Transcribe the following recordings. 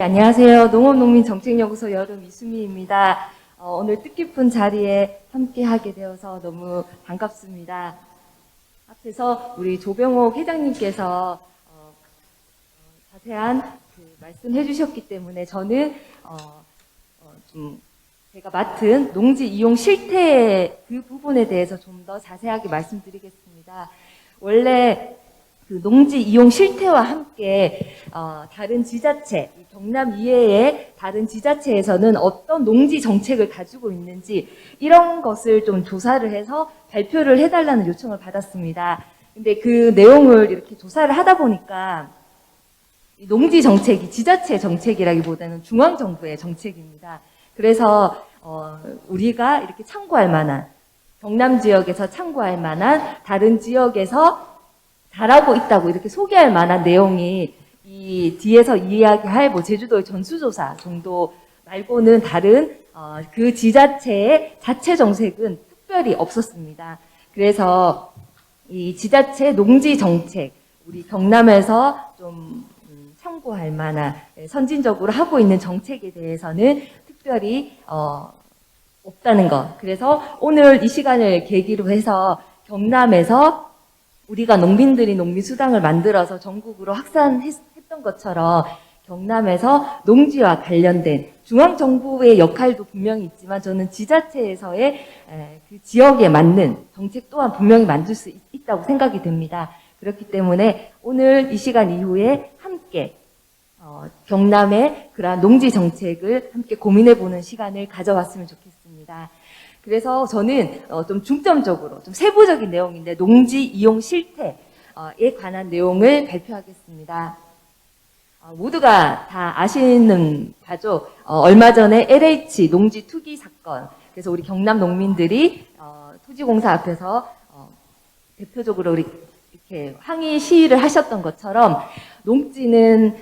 안녕하세요. 농업농민정책연구소 여름 이수미입니다. 오늘 뜻깊은 자리에 함께하게 되어서 너무 반갑습니다. 앞에서 우리 조병옥 회장님께서 자세한 말씀해 주셨기 때문에 저는 좀 제가 맡은 농지 이용 실태 그 부분에 대해서 좀 더 자세하게 말씀드리겠습니다. 원래 그 농지 이용 실태와 함께 다른 지자체, 경남 이외의 다른 지자체에서는 어떤 농지 정책을 가지고 있는지 이런 것을 좀 조사를 해서 발표를 해달라는 요청을 받았습니다. 근데 그 내용을 이렇게 조사를 하다 보니까 농지 정책이 지자체 정책이라기보다는 중앙정부의 정책입니다. 그래서 우리가 이렇게 참고할 만한, 경남 지역에서 참고할 만한 다른 지역에서 잘하고 있다고 이렇게 소개할 만한 내용이 이 뒤에서 이야기할 제주도의 전수조사 정도 말고는 다른 그 지자체의 자체 정책은 특별히 없었습니다. 그래서 이 지자체 농지 정책, 우리 경남에서 좀 참고할 만한 선진적으로 하고 있는 정책에 대해서는 특별히 없다는 것. 그래서 오늘 이 시간을 계기로 해서 경남에서 우리가 농민들이 농민수당을 만들어서 전국으로 확산했던 것처럼 경남에서 농지와 관련된 중앙정부의 역할도 분명히 있지만 저는 지자체에서의 그 지역에 맞는 정책 또한 분명히 만들 수 있다고 생각이 됩니다. 그렇기 때문에 오늘 이 시간 이후에 함께 경남의 그러한 농지 정책을 함께 고민해보는 시간을 가져왔으면 좋겠습니다. 그래서 저는 좀 중점적으로 좀 세부적인 내용인데 농지 이용 실태에 관한 내용을 발표하겠습니다. 모두가 다 아시는 바죠. 얼마 전에 LH 농지 투기 사건. 그래서 우리 경남 농민들이 토지공사 앞에서 대표적으로 이렇게 항의 시위를 하셨던 것처럼 농지는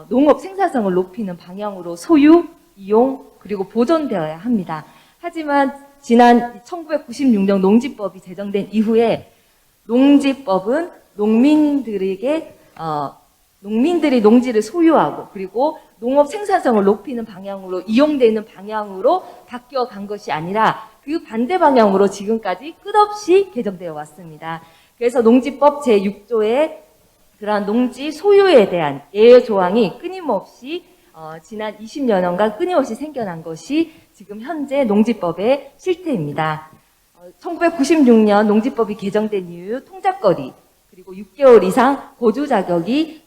농업 생산성을 높이는 방향으로 소유, 이용, 그리고 보존되어야 합니다. 하지만 지난 1996년 농지법이 제정된 이후에 농지법은 농민들이 농지를 소유하고 그리고 농업 생산성을 높이는 방향으로 이용되는 방향으로 바뀌어 간 것이 아니라 그 반대 방향으로 지금까지 끝없이 개정되어 왔습니다. 그래서 농지법 제6조에 그러한 농지 소유에 대한 예외 조항이 끊임없이 지난 20여 년간 끊임없이 생겨난 것이 지금 현재 농지법의 실태입니다. 1996년 농지법이 개정된 이후 통작거리 그리고 6개월 이상 거주 자격이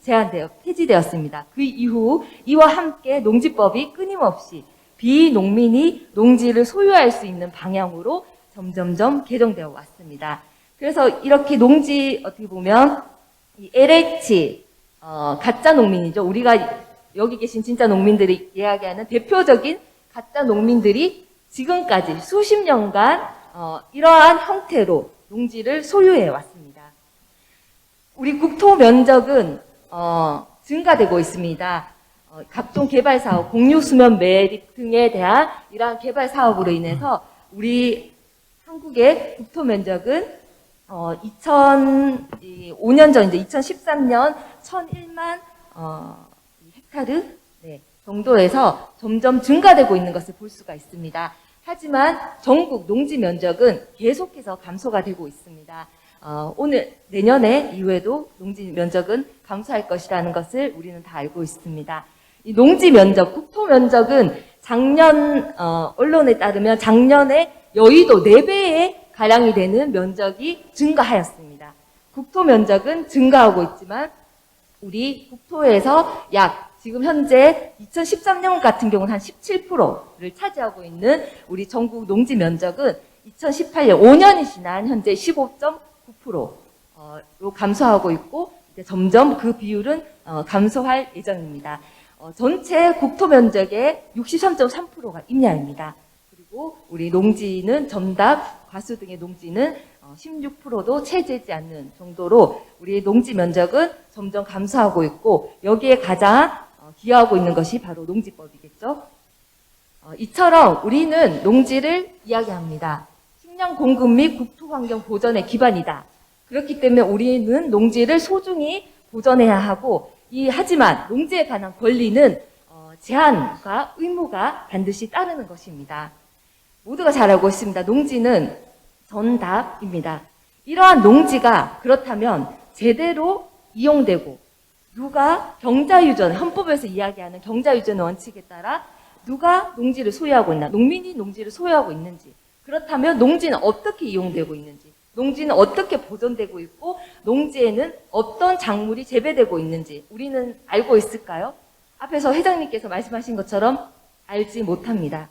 폐지되었습니다. 그 이후 이와 함께 농지법이 끊임없이 비농민이 농지를 소유할 수 있는 방향으로 점점점 개정되어 왔습니다. 그래서 이렇게 농지 어떻게 보면 이 LH 가짜 농민이죠. 우리가 여기 계신 진짜 농민들이 이야기하는 대표적인 가짜 농민들이 지금까지 수십 년간 이러한 형태로 농지를 소유해 왔습니다. 우리 국토 면적은 증가되고 있습니다. 각종 개발 사업, 공유 수면 매립 등에 대한 이러한 개발 사업으로 인해서 우리 한국의 국토 면적은 2005년 전 이제 2013년 1001만 헥타르 정도에서 점점 증가되고 있는 것을 볼 수가 있습니다. 하지만 전국 농지 면적은 계속해서 감소가 되고 있습니다. 내년에 이후에도 농지 면적은 감소할 것이라는 것을 우리는 다 알고 있습니다. 이 농지 면적, 국토 면적은 작년 언론에 따르면 작년에 여의도 4배의 가량이 되는 면적이 증가하였습니다. 국토 면적은 증가하고 있지만 우리 국토에서 지금 현재 2013년 같은 경우는 한 17%를 차지하고 있는 우리 전국 농지 면적은 2018년 5년이 지난 현재 15.9%로 감소하고 있고 이제 점점 그 비율은 감소할 예정입니다. 전체 국토 면적의 63.3%가 임야입니다. 그리고 우리 농지는 전답, 과수 등의 농지는 16%도 채 되지 않는 정도로 우리의 농지 면적은 점점 감소하고 있고 여기에 가장 기여하고 있는 것이 바로 농지법이겠죠. 이처럼 우리는 농지를 이야기합니다. 식량 공급 및 국토환경 보전의 기반이다. 그렇기 때문에 우리는 농지를 소중히 보전해야 하고 하지만 농지에 관한 권리는 제한과 의무가 반드시 따르는 것입니다. 모두가 잘 알고 있습니다. 농지는 전답입니다. 이러한 농지가 그렇다면 제대로 이용되고 누가 경자유전, 헌법에서 이야기하는 경자유전 원칙에 따라 누가 농지를 소유하고 있나, 농민이 농지를 소유하고 있는지, 그렇다면 농지는 어떻게 이용되고 있는지, 농지는 어떻게 보존되고 있고 농지에는 어떤 작물이 재배되고 있는지 우리는 알고 있을까요? 앞에서 회장님께서 말씀하신 것처럼 알지 못합니다.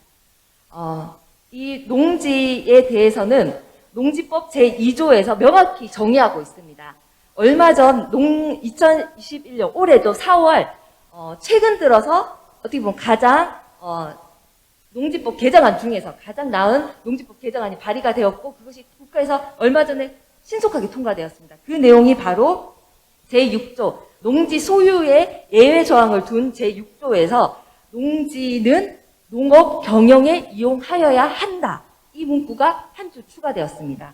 이 농지에 대해서는 농지법 제2조에서 명확히 정의하고 있습니다. 얼마 전 2021년 올해도 4월 최근 들어서 어떻게 보면 가장 농지법 개정안 중에서 가장 나은 농지법 개정안이 발의가 되었고 그것이 국회에서 얼마 전에 신속하게 통과되었습니다. 그 내용이 바로 제6조 농지 소유의 예외 조항을 둔 제6조에서 농지는 농업 경영에 이용하여야 한다. 이 문구가 한 줄 추가되었습니다.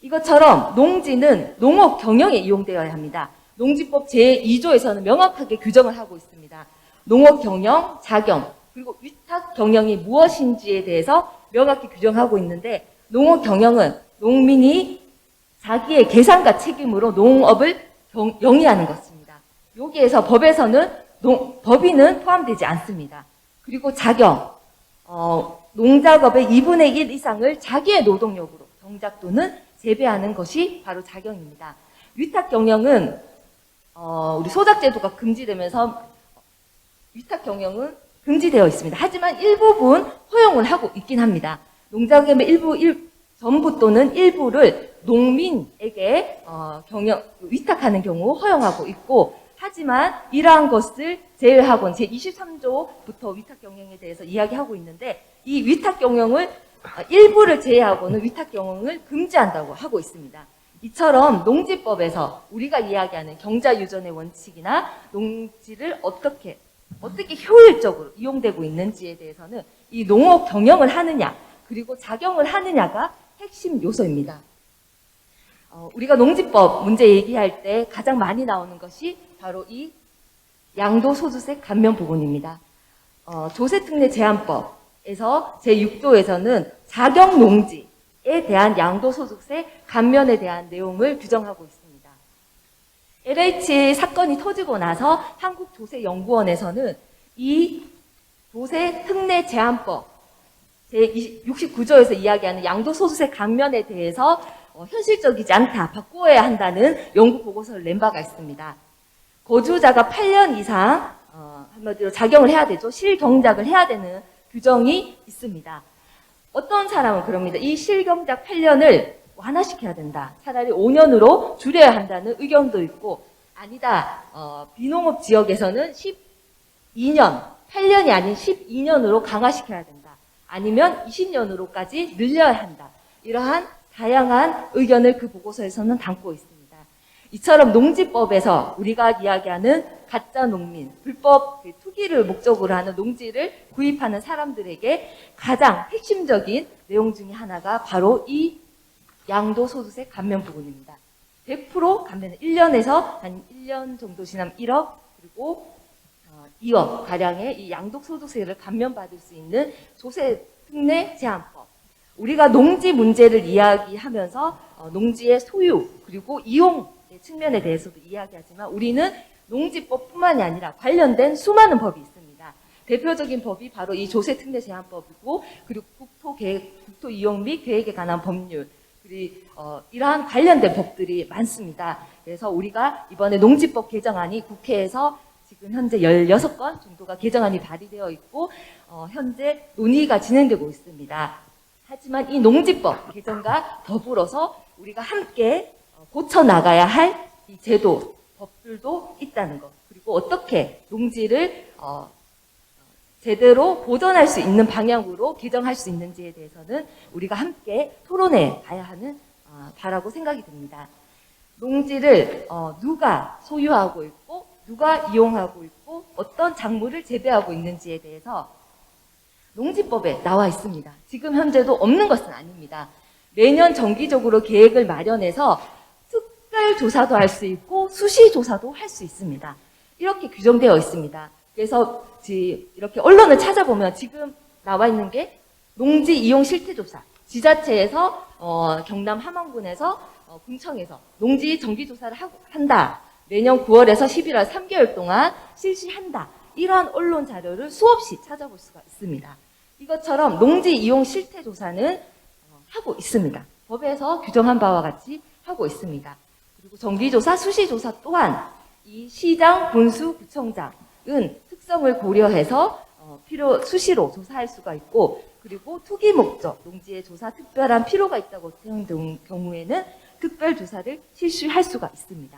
이것처럼 농지는 농업 경영에 이용되어야 합니다. 농지법 제2조에서는 명확하게 규정을 하고 있습니다. 농업 경영, 자경, 그리고 위탁 경영이 무엇인지에 대해서 명확히 규정하고 있는데 농업 경영은 농민이 자기의 계산과 책임으로 농업을 영위하는 것입니다. 여기에서 법에서는 법인은 포함되지 않습니다. 그리고 자경, 농작업의 2분의 1 이상을 자기의 노동력으로 경작 또는 재배하는 것이 바로 자경입니다. 위탁 경영은 우리 소작제도가 금지되면서 위탁 경영은 금지되어 있습니다. 하지만 일부분 허용을 하고 있긴 합니다. 농작업의 전부 또는 일부를 농민에게 위탁하는 경우 허용하고 있고 하지만 이러한 것을 제외하고는 제23조부터 위탁 경영에 대해서 이야기하고 있는데 이 위탁 경영을 일부를 제외하고는 위탁 경영을 금지한다고 하고 있습니다. 이처럼 농지법에서 우리가 이야기하는 경자유전의 원칙이나 농지를 어떻게 효율적으로 이용되고 있는지에 대해서는 이 농업 경영을 하느냐 그리고 작용을 하느냐가 핵심 요소입니다. 우리가 농지법 문제 얘기할 때 가장 많이 나오는 것이 바로 이 양도소득세 감면 부분입니다. 조세특례 제한법에서 제6조에서는 작용농지에 대한 양도소득세 감면에 대한 내용을 규정하고 있습니다. LH 사건이 터지고 나서 한국조세연구원에서는 이 조세특례 제한법 제69조에서 이야기하는 양도소득세 감면에 대해서 현실적이지 않다, 바꾸어야 한다는 연구 보고서를 낸 바가 있습니다. 거주자가 8년 이상 한마디로 작용을 해야 되죠. 실경작을 해야 되는 규정이 있습니다. 어떤 사람은 그럽니다. 이 실경작 8년을 완화시켜야 된다. 차라리 5년으로 줄여야 한다는 의견도 있고 아니다. 비농업 지역에서는 12년, 8년이 아닌 12년으로 강화시켜야 된다. 아니면 20년으로까지 늘려야 한다. 이러한 다양한 의견을 그 보고서에서는 담고 있습니다. 이처럼 농지법에서 우리가 이야기하는 가짜 농민, 불법 투기를 목적으로 하는 농지를 구입하는 사람들에게 가장 핵심적인 내용 중에 하나가 바로 이 양도소득세 감면 부분입니다. 100% 감면은 1년에서 한 1년 정도 지나면 1억 그리고 2억 가량의 이 양도소득세를 감면받을 수 있는 조세특례 제한법. 우리가 농지 문제를 이야기하면서 농지의 소유 그리고 이용 측면에 대해서도 이야기하지만 우리는 농지법뿐만이 아니라 관련된 수많은 법이 있습니다. 대표적인 법이 바로 이 조세특례 제한법이고 그리고 국토 이용 및 계획에 관한 법률 그리고 이러한 관련된 법들이 많습니다. 그래서 우리가 이번에 농지법 개정안이 국회에서 지금 현재 16건 정도가 개정안이 발의되어 있고 현재 논의가 진행되고 있습니다. 하지만 이 농지법 개정과 더불어서 우리가 함께 고쳐나가야 할 이 제도, 법들도 있다는 것. 그리고 어떻게 농지를 제대로 보존할 수 있는 방향으로 개정할 수 있는지에 대해서는 우리가 함께 토론해 가야 하는 바라고 생각이 듭니다. 농지를 누가 소유하고 있고 누가 이용하고 있고 어떤 작물을 재배하고 있는지에 대해서 농지법에 나와 있습니다. 지금 현재도 없는 것은 아닙니다. 매년 정기적으로 계획을 마련해서 특별 조사도 할 수 있고 수시 조사도 할 수 있습니다. 이렇게 규정되어 있습니다. 그래서 이렇게 언론을 찾아보면 지금 나와 있는 게 농지 이용 실태조사, 지자체에서 경남 함안군에서 군청에서 농지 정기조사를 한다. 내년 9월에서 11월 3개월 동안 실시한다. 이러한 언론 자료를 수없이 찾아볼 수가 있습니다. 이것처럼 농지 이용 실태조사는 하고 있습니다. 법에서 규정한 바와 같이 하고 있습니다. 그리고 정기조사, 수시조사 또한 이 시장, 군수, 구청장은 특성을 고려해서 수시로 조사할 수가 있고, 그리고 투기 목적, 농지의 조사 특별한 필요가 있다고 생각된 경우에는 특별 조사를 실시할 수가 있습니다.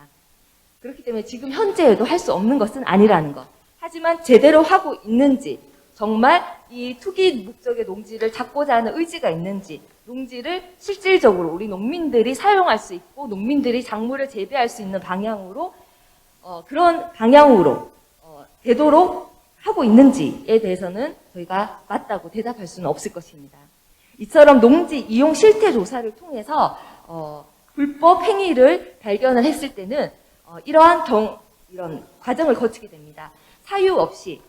그렇기 때문에 지금 현재에도 할 수 없는 것은 아니라는 것. 하지만 제대로 하고 있는지, 정말 이 투기 목적의 농지를 잡고자 하는 의지가 있는지, 농지를 실질적으로 우리 농민들이 사용할 수 있고 농민들이 작물을 재배할 수 있는 방향으로 그런 방향으로 되도록 하고 있는지에 대해서는 저희가 맞다고 대답할 수는 없을 것입니다. 이처럼 농지 이용 실태 조사를 통해서 불법 행위를 발견을 했을 때는 이런 과정을 거치게 됩니다. 사유 없이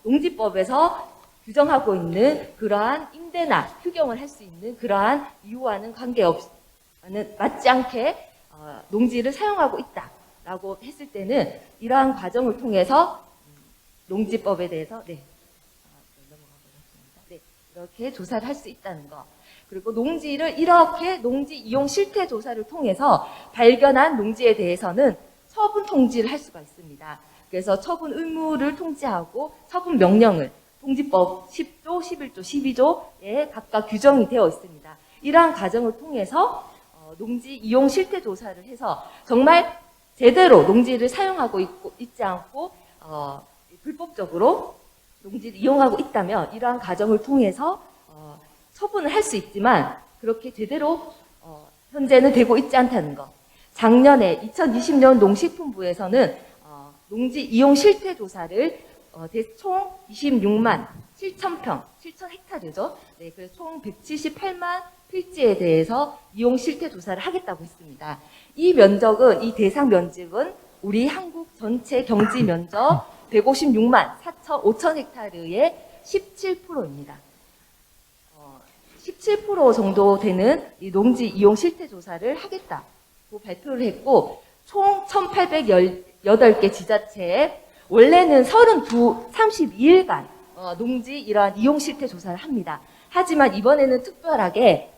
농지법에서 규정하고 있는 그러한 임대나 휴경을 할 수 있는 그러한 이유와는 관계없이 맞지 않게 농지를 사용하고 있다라고 했을 때는 이러한 과정을 통해서 농지법에 대해서 이렇게 조사를 할 수 있다는 것. 그리고 농지를 이렇게 농지 이용 실태 조사를 통해서 발견한 농지에 대해서는 처분 통지를 할 수가 있습니다. 그래서 처분 의무를 통지하고 처분 명령을 통지법 10조, 11조, 12조에 각각 규정이 되어 있습니다. 이러한 과정을 통해서 농지 이용 실태 조사를 해서 정말 제대로 농지를 사용하고 있지 않고 불법적으로 농지를 이용하고 있다면 이러한 과정을 통해서 처분을 할 수 있지만 그렇게 제대로 현재는 되고 있지 않다는 것. 작년에 2020년 농식품부에서는 농지 이용 실태 조사를 총 26만 7,000평, 7,000헥타르죠. 네, 그래서 총 178만 필지에 대해서 이용 실태 조사를 하겠다고 했습니다. 이 면적은, 이 대상 면적은 우리 한국 전체 경지 면적 156만 5,000헥타르의 17%입니다. 17% 정도 되는 이 농지 이용 실태 조사를 하겠다고 발표를 했고, 총 1,818개 지자체에 원래는 32일간 농지 이러한 이용 실태 조사를 합니다. 하지만 이번에는 특별하게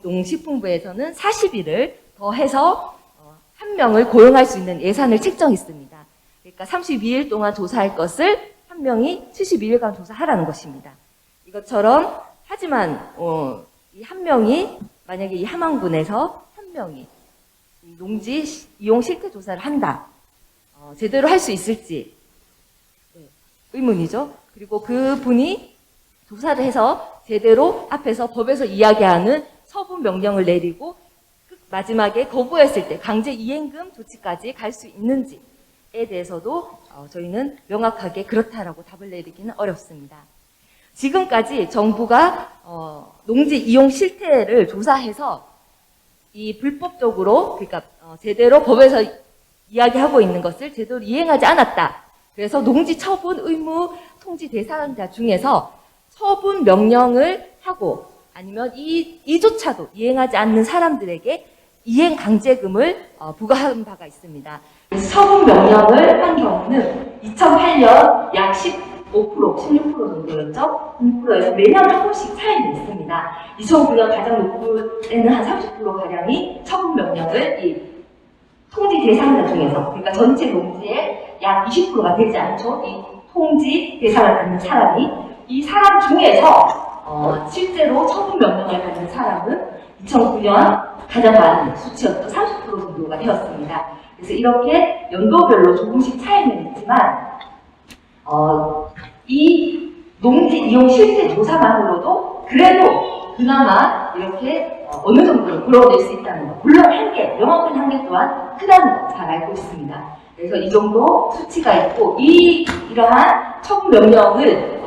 농식품부에서는 40일을 더해서 한 명을 고용할 수 있는 예산을 책정했습니다. 그러니까 32일 동안 조사할 것을 한 명이 72일간 조사하라는 것입니다. 이것처럼 하지만 이 한 명이 만약에 이 함안군에서 한 명이 농지 이용 실태 조사를 한다. 제대로 할 수 있을지 의문이죠. 그리고 그분이 조사를 해서 제대로 앞에서 법에서 이야기하는 처분 명령을 내리고 마지막에 거부했을 때 강제 이행금 조치까지 갈 수 있는지에 대해서도 저희는 명확하게 그렇다라고 답을 내리기는 어렵습니다. 지금까지 정부가 농지 이용 실태를 조사해서 이 불법적으로, 그러니까 제대로 법에서 이야기하고 있는 것을 제대로 이행하지 않았다. 그래서 농지 처분 의무 통지 대상자 중에서 처분 명령을 하고 아니면 이조차도 이행하지 않는 사람들에게 이행 강제금을 부과한 바가 있습니다. 처분 명령을 한 경우는 2008년 약 15%, 16% 정도였죠. 16%에서 매년 조금씩 차이는 있습니다. 2009년 가장 높을 때는 한 30%가량이 처분 명령을 이 통지 대상자 중에서, 그러니까 전체 농지의 약 20%가 되지 않죠. 이 통지 대상을 받는 사람이. 이 사람 중에서 실제로 처분 명령을 받는 사람은 2009년 가장 많은 수치였던 30% 정도가 되었습니다. 그래서 이렇게 연도별로 조금씩 차이는 있지만 이 농지 이용 실태 조사만으로도 그래도 그나마 이렇게 어느 정도는 끌어낼 수 있다는 것. 물론 명확한 한계 또한 크다는 것 잘 알고 있습니다. 그래서 이 정도 수치가 있고 이러한 처분 명령을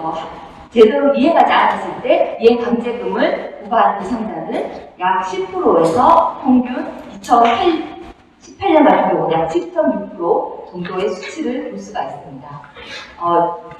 제대로 이행하지 않았을 때 이행 강제금을 부과한 대상자는 약 10%에서 평균 2018년 같은 경우 약 10.6% 정도의 수치를 볼 수가 있습니다.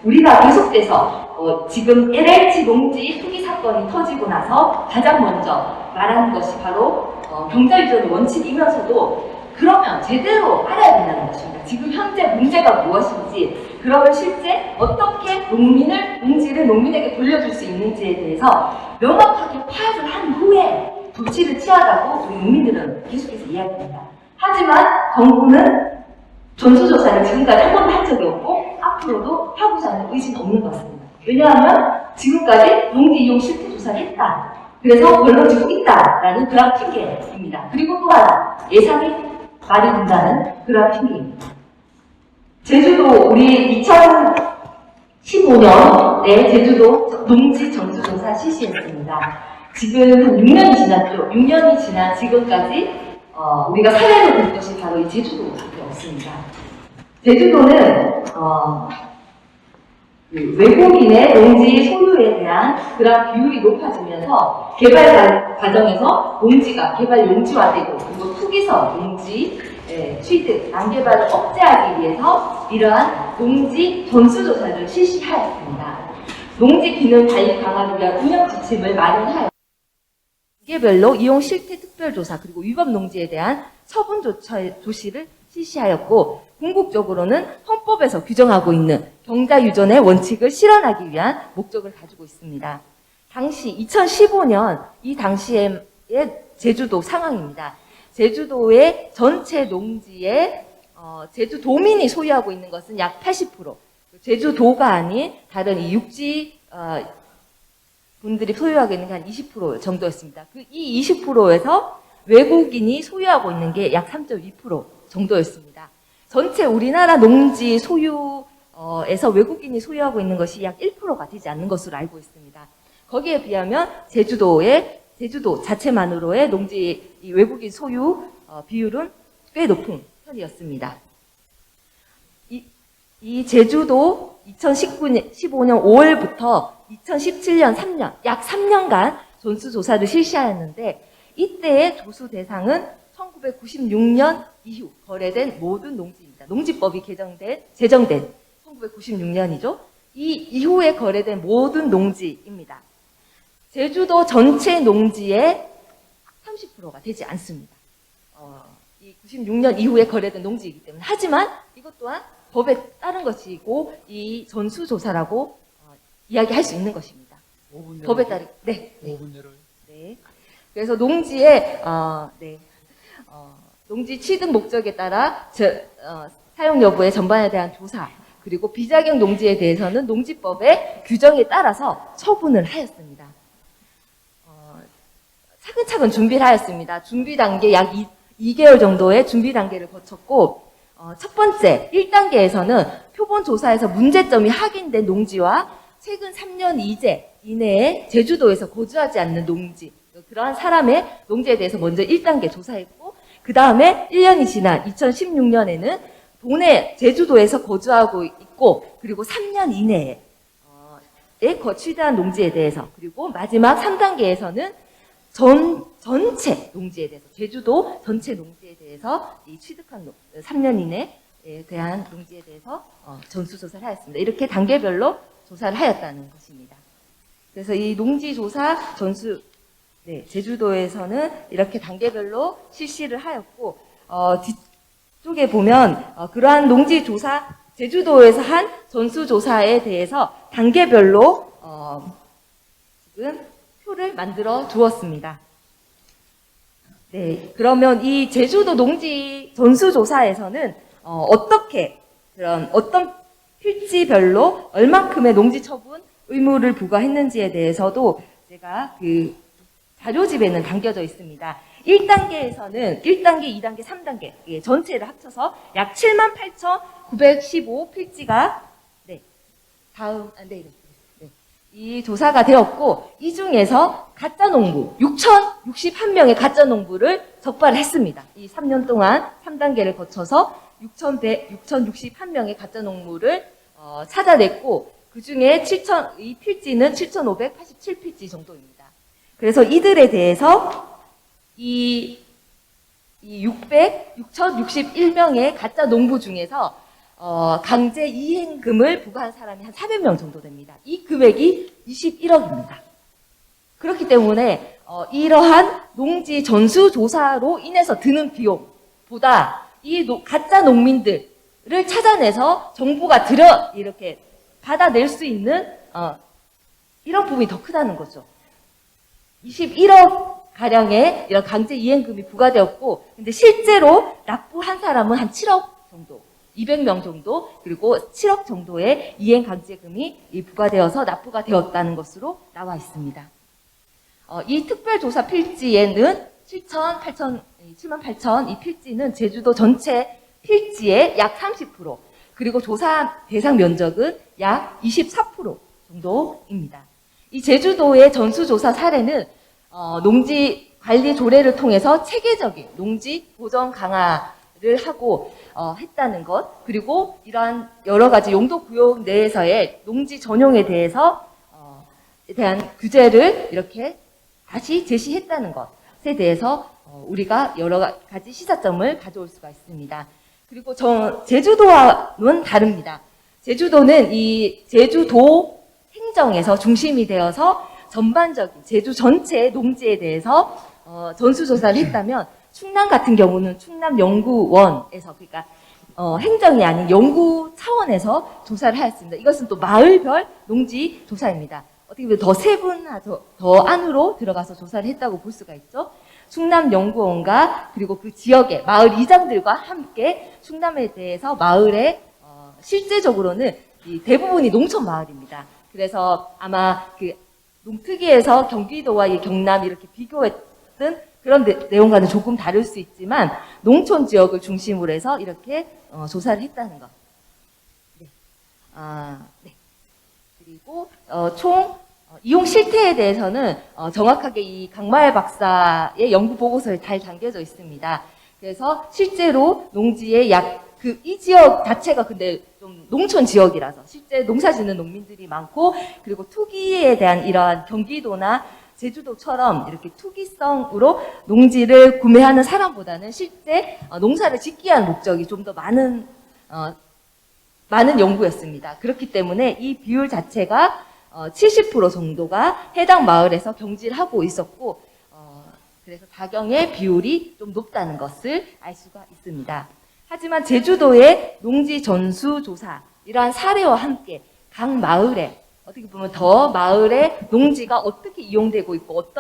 우리가 계속돼서 지금 LH 농지 투기 사건이 터지고 나서 가장 먼저 말하는 것이 바로 경자유전의 원칙이면서도 그러면 제대로 알아야 된다는 것입니다. 지금 현재 문제가 무엇인지, 그러면 실제 어떻게 농지를 농민에게 돌려줄 수 있는지에 대해서 명확하게 파악을 한 후에 조치를 취하라고 우리 농민들은 계속해서 이야기합니다. 하지만 정부는 전수조사를 지금까지 한 번도 한 적이 없고 앞으로도 하고자 하는 의지는 없는 것 같습니다. 왜냐하면 지금까지 농지 이용 실태 조사를 했다. 그래서 걸러지고 있다라는 그런 핑계입니다. 그리고 또 하나, 예산이 말이 된다는 그런 핑계입니다. 제주도 우리 2015년에 제주도 농지 전수조사 실시했습니다. 지금 한 6년이 지났죠. 6년이 지난 지금까지 우리가 사례로 볼 것이 바로 이 제주도밖에 없습니다. 제주도는 외국인의 농지 소유에 대한 그런 비율이 높아지면서 개발 과정에서 농지가 개발 용지화되고 그리고 투기성 농지 취득, 난개발을 억제하기 위해서 이러한 농지 전수조사를 실시하였습니다. 농지 기능 관리 강화를 위한 운영 지침을 마련하여 단계별로 이용 실태 특별조사 그리고 위법 농지에 대한 처분 조치를 실시하였고, 궁극적으로는 헌법에서 규정하고 있는 경자유전의 원칙을 실현하기 위한 목적을 가지고 있습니다. 당시 2015년 이 당시의 제주도 상황입니다. 제주도의 전체 농지에 제주도민이 소유하고 있는 것은 약 80%, 제주도가 아닌 다른 이 육지 분들이 소유하고 있는 게 한 20% 정도였습니다. 이 20%에서 외국인이 소유하고 있는 게 약 3.2% 정도였습니다. 전체 우리나라 농지 소유에서 외국인이 소유하고 있는 것이 약 1%가 되지 않는 것으로 알고 있습니다. 거기에 비하면 제주도 자체만으로의 농지 외국인 소유 비율은 꽤 높은 편이었습니다. 이 제주도 2015년 5월부터 2017년 3년, 약 3년간 전수조사를 실시하였는데, 이때의 조수 대상은 1996년 이후 거래된 모든 농지입니다. 농지법이 제정된 1996년이죠. 이 이후에 거래된 모든 농지입니다. 제주도 전체 농지의 30%가 되지 않습니다. 이 96년 이후에 거래된 농지이기 때문에. 하지만 이것 또한 법에 따른 것이고 이 전수조사라고 이야기할 수 있는 것입니다. 법에 따르 네. 5분 열어요. 네. 그래서 농지의 농지 취득 목적에 따라 사용 여부의 전반에 대한 조사, 그리고 비자격 농지에 대해서는 농지법의 규정에 따라서 처분을 하였습니다. 차근차근 준비를 하였습니다. 준비 단계 약 2개월 정도의 준비 단계를 거쳤고, 첫 번째 1단계에서는 표본 조사에서 문제점이 확인된 농지와 최근 3년 이내에 제주도에서 거주하지 않는 농지, 그러한 사람의 농지에 대해서 먼저 1단계 조사했고, 그 다음에 1년이 지난 2016년에는 제주도에서 거주하고 있고, 그리고 3년 이내에 취득한 농지에 대해서, 그리고 마지막 3단계에서는 전체 농지에 대해서, 제주도 전체 농지에 대해서 이 취득한 3년 이내에 대한 농지에 대해서 전수조사를 하였습니다. 이렇게 단계별로 조사를 하였다는 것입니다. 그래서 이 농지조사 제주도에서는 이렇게 단계별로 실시를 하였고, 뒤쪽에 보면 그러한 농지조사, 제주도에서 한 전수조사에 대해서 단계별로 지금 표를 만들어 두었습니다. 네, 그러면 이 제주도 농지 전수조사에서는 어떤 필지별로 얼만큼의 농지 처분 의무를 부과했는지에 대해서도 제가 그 자료집에는 담겨져 있습니다. 1단계에서는 1단계, 2단계, 3단계 전체를 합쳐서 약 78,915 필지가 이 조사가 되었고, 이 중에서 가짜농부 6,061명의 가짜농부를 적발했습니다. 이 3년 동안 3단계를 거쳐서 6,161명의 가짜농부를 찾아냈고, 그 중에 이 필지는 7,587필지 정도입니다. 그래서 이들에 대해서 이 6,061명의 가짜 농부 중에서 강제 이행금을 부과한 사람이 한 400명 정도 됩니다. 이 금액이 21억입니다. 그렇기 때문에 이러한 농지 전수조사로 인해서 드는 비용보다 이 가짜 농민들을 찾아내서 정부가 이렇게 받아낼 수 있는 이런 부분이 더 크다는 거죠. 21억 가량의 이런 강제 이행금이 부과되었고, 근데 실제로 납부한 사람은 한 7억 정도, 200명 정도, 그리고 7억 정도의 이행 강제금이 부과되어서 납부가 되었다는 것으로 나와 있습니다. 이 특별조사 필지에는 7만 8천 이 필지는 제주도 전체 필지의 약 30%, 그리고 조사 대상 면적은 약 24% 정도입니다. 이 제주도의 전수조사 사례는 농지 관리 조례를 통해서 체계적인 농지 보전 강화를 하고 했다는 것, 그리고 이러한 여러 가지 용도 구역 내에서의 농지 전용에 대해서 대한 규제를 이렇게 다시 제시했다는 것에 대해서 우리가 여러 가지 시사점을 가져올 수가 있습니다. 그리고 제주도와는 다릅니다. 제주도는 이 제주도 행정에서 중심이 되어서 전반적인 제주 전체의 농지에 대해서 전수조사를 했다면, 충남 같은 경우는 충남연구원에서, 그러니까 행정이 아닌 연구 차원에서 조사를 하였습니다. 이것은 또 마을별 농지 조사입니다. 어떻게 보면 더 더 안으로 들어가서 조사를 했다고 볼 수가 있죠. 충남연구원과 그리고 그 지역의 마을 이장들과 함께 충남에 대해서 마을의 실제적으로는 대부분이 농촌 마을입니다. 그래서 아마 그 농특위에서 경기도와 이 경남 이렇게 비교했던 그런 내용과는 조금 다를 수 있지만 농촌 지역을 중심으로 해서 이렇게 조사를 했다는 것. 네. 네. 그리고 총 이용 실태에 대해서는 정확하게 이 강마엘 박사의 연구 보고서에 잘 담겨져 있습니다. 그래서 실제로 농지의 이 지역 자체가 근데 좀 농촌 지역이라서 실제 농사 짓는 농민들이 많고, 그리고 투기에 대한 이러한 경기도나 제주도처럼 이렇게 투기성으로 농지를 구매하는 사람보다는 실제 농사를 짓기 위한 목적이 좀 더 많은 연구였습니다. 그렇기 때문에 이 비율 자체가 70% 정도가 해당 마을에서 경지를 하고 있었고, 그래서 자경의 비율이 좀 높다는 것을 알 수가 있습니다. 하지만 제주도의 농지 전수조사, 이러한 사례와 함께 각 마을에, 어떻게 보면 마을의 농지가 어떻게 이용되고 있고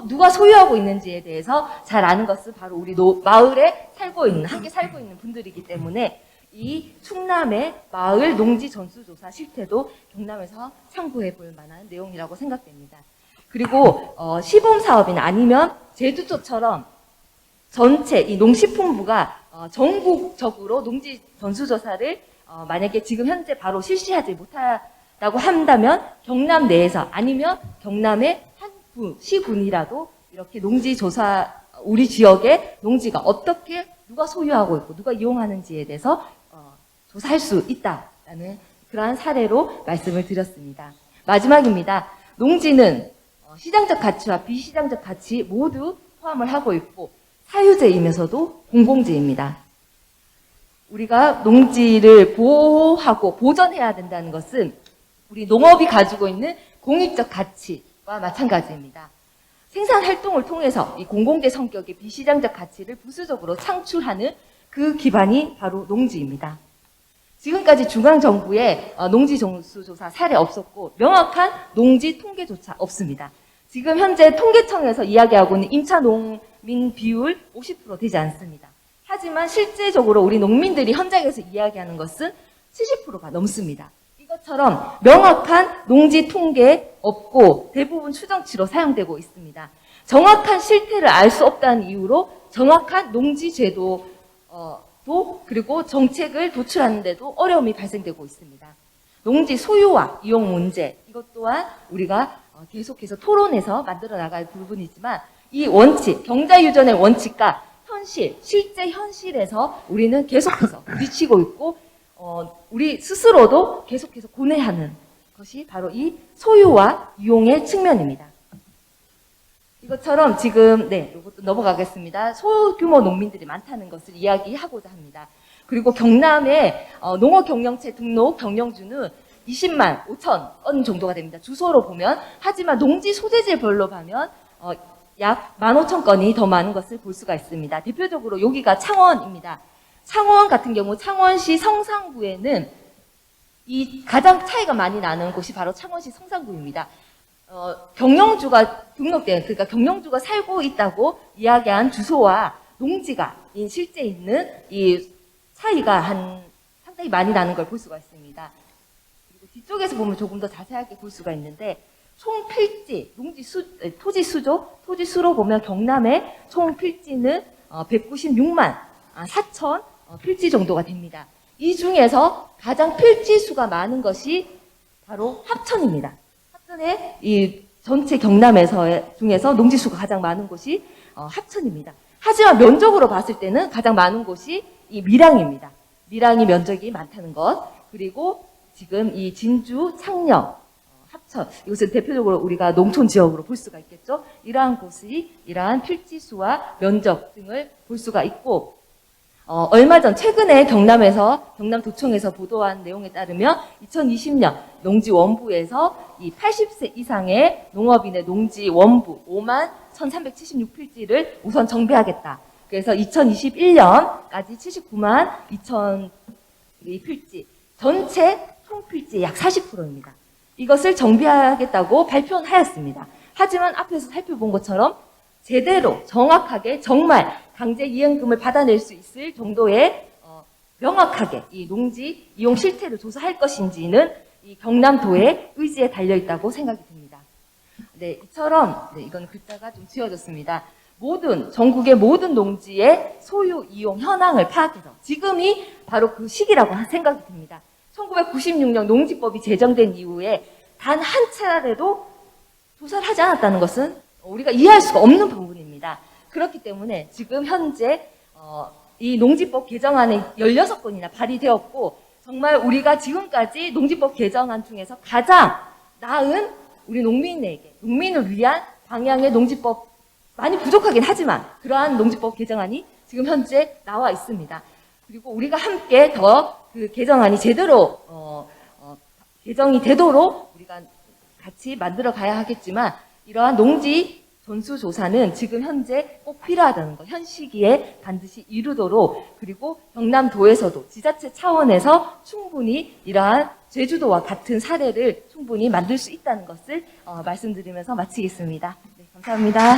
누가 소유하고 있는지에 대해서 잘 아는 것은 바로 우리 마을에 함께 살고 있는 분들이기 때문에 이 충남의 마을 농지 전수조사 실태도 경남에서 참고해 볼 만한 내용이라고 생각됩니다. 그리고 시범 사업이나 아니면 제주도처럼 전체 이 농식품부가 전국적으로 농지 전수조사를 만약에 지금 현재 바로 실시하지 못하다고 한다면 경남 내에서 아니면 경남의 한 시군이라도 이렇게 농지 조사, 우리 지역의 농지가 어떻게 누가 소유하고 있고 누가 이용하는지에 대해서 조사할 수 있다라는 그러한 사례로 말씀을 드렸습니다. 마지막입니다. 농지는 시장적 가치와 비시장적 가치 모두 포함을 하고 있고 사유재이면서도 공공재입니다. 우리가 농지를 보호하고 보전해야 된다는 것은 우리 농업이 가지고 있는 공익적 가치와 마찬가지입니다. 생산 활동을 통해서 이 공공재 성격의 비시장적 가치를 부수적으로 창출하는 그 기반이 바로 농지입니다. 지금까지 중앙정부의 농지 전수조사 사례 없었고 명확한 농지 통계조차 없습니다. 지금 현재 통계청에서 이야기하고 있는 임차 농민 비율 50% 되지 않습니다. 하지만 실제적으로 우리 농민들이 현장에서 이야기하는 것은 70%가 넘습니다. 이것처럼 명확한 농지 통계 없고 대부분 추정치로 사용되고 있습니다. 정확한 실태를 알 수 없다는 이유로 정확한 농지 제도 그리고 정책을 도출하는데도 어려움이 발생되고 있습니다. 농지 소유와 이용 문제, 이것 또한 우리가 계속해서 토론해서 만들어 나갈 부분이지만 이 원칙, 경자유전의 원칙과 실제 현실에서 우리는 계속해서 부딪히고 있고 우리 스스로도 계속해서 고뇌하는 것이 바로 이 소유와 이용의 측면입니다. 이것처럼 지금 이것도 넘어가겠습니다. 소규모 농민들이 많다는 것을 이야기하고자 합니다. 그리고 경남의 농어경영체 등록 경영주는 20만 5천 건 정도가 됩니다. 주소로 보면. 하지만 농지 소재지별로 보면 약 15,000건이 더 많은 것을 볼 수가 있습니다. 대표적으로 여기가 창원입니다. 창원 같은 경우 창원시 성산구에는 이 가장 차이가 많이 나는 곳이 바로 창원시 성산구입니다. 경영주가 등록된, 그러니까 경영주가 살고 있다고 이야기한 주소와 농지가 실제 있는 이 차이가 상당히 많이 나는 걸 볼 수가 있습니다. 그리고 뒤쪽에서 보면 조금 더 자세하게 볼 수가 있는데, 총 필지, 토지 수로 보면 경남의 총 필지는 196만 4천 필지 정도가 됩니다. 이 중에서 가장 필지 수가 많은 것이 바로 합천입니다. 합천의 이 전체 경남에서 중에서 농지 수가 가장 많은 곳이 합천입니다. 하지만 면적으로 봤을 때는 가장 많은 곳이 이 밀양입니다. 밀양이 면적이 많다는 것. 그리고 지금 이 진주, 창녕, 합천, 이것은 대표적으로 우리가 농촌 지역으로 볼 수가 있겠죠. 이러한 곳이 이러한 필지수와 면적 등을 볼 수가 있고, 얼마 전 최근에 경남도청에서 보도한 내용에 따르면 2020년 농지 원부에서 이 80세 이상의 농업인의 농지 원부 5만 1,376필지를 우선 정비하겠다. 그래서 2021년까지 79만 2천 필지, 전체 총필지 약 40%입니다. 이것을 정비하겠다고 발표는 하였습니다. 하지만 앞에서 살펴본 것처럼 제대로 정확하게 정말 강제 이행금을 받아낼 수 있을 정도의 명확하게 이 농지 이용 실태를 조사할 것인지는 이 경남도의 의지에 달려 있다고 생각이 듭니다. 네, 이처럼 이건 글자가 좀 지워졌습니다. 전국의 모든 농지의 소유 이용 현황을 파악해서 지금이 바로 그 시기라고 생각이 듭니다. 1996년 농지법이 제정된 이후에 단 한 차례도 조사를 하지 않았다는 것은 우리가 이해할 수가 없는 부분입니다. 그렇기 때문에 지금 현재 이 농지법 개정안이 16건이나 발의되었고, 정말 우리가 지금까지 농지법 개정안 중에서 가장 나은 우리 농민을 위한 방향의 농지법, 많이 부족하긴 하지만 그러한 농지법 개정안이 지금 현재 나와 있습니다. 그리고 우리가 함께 더 그 개정안이 제대로 개정이 되도록 우리가 같이 만들어 가야 하겠지만, 이러한 농지 전수조사는 지금 현재 꼭 필요하다는 것, 현 시기에 반드시 이루도록, 그리고 경남도에서도 지자체 차원에서 충분히 이러한 제주도와 같은 사례를 충분히 만들 수 있다는 것을 말씀드리면서 마치겠습니다. 네, 감사합니다.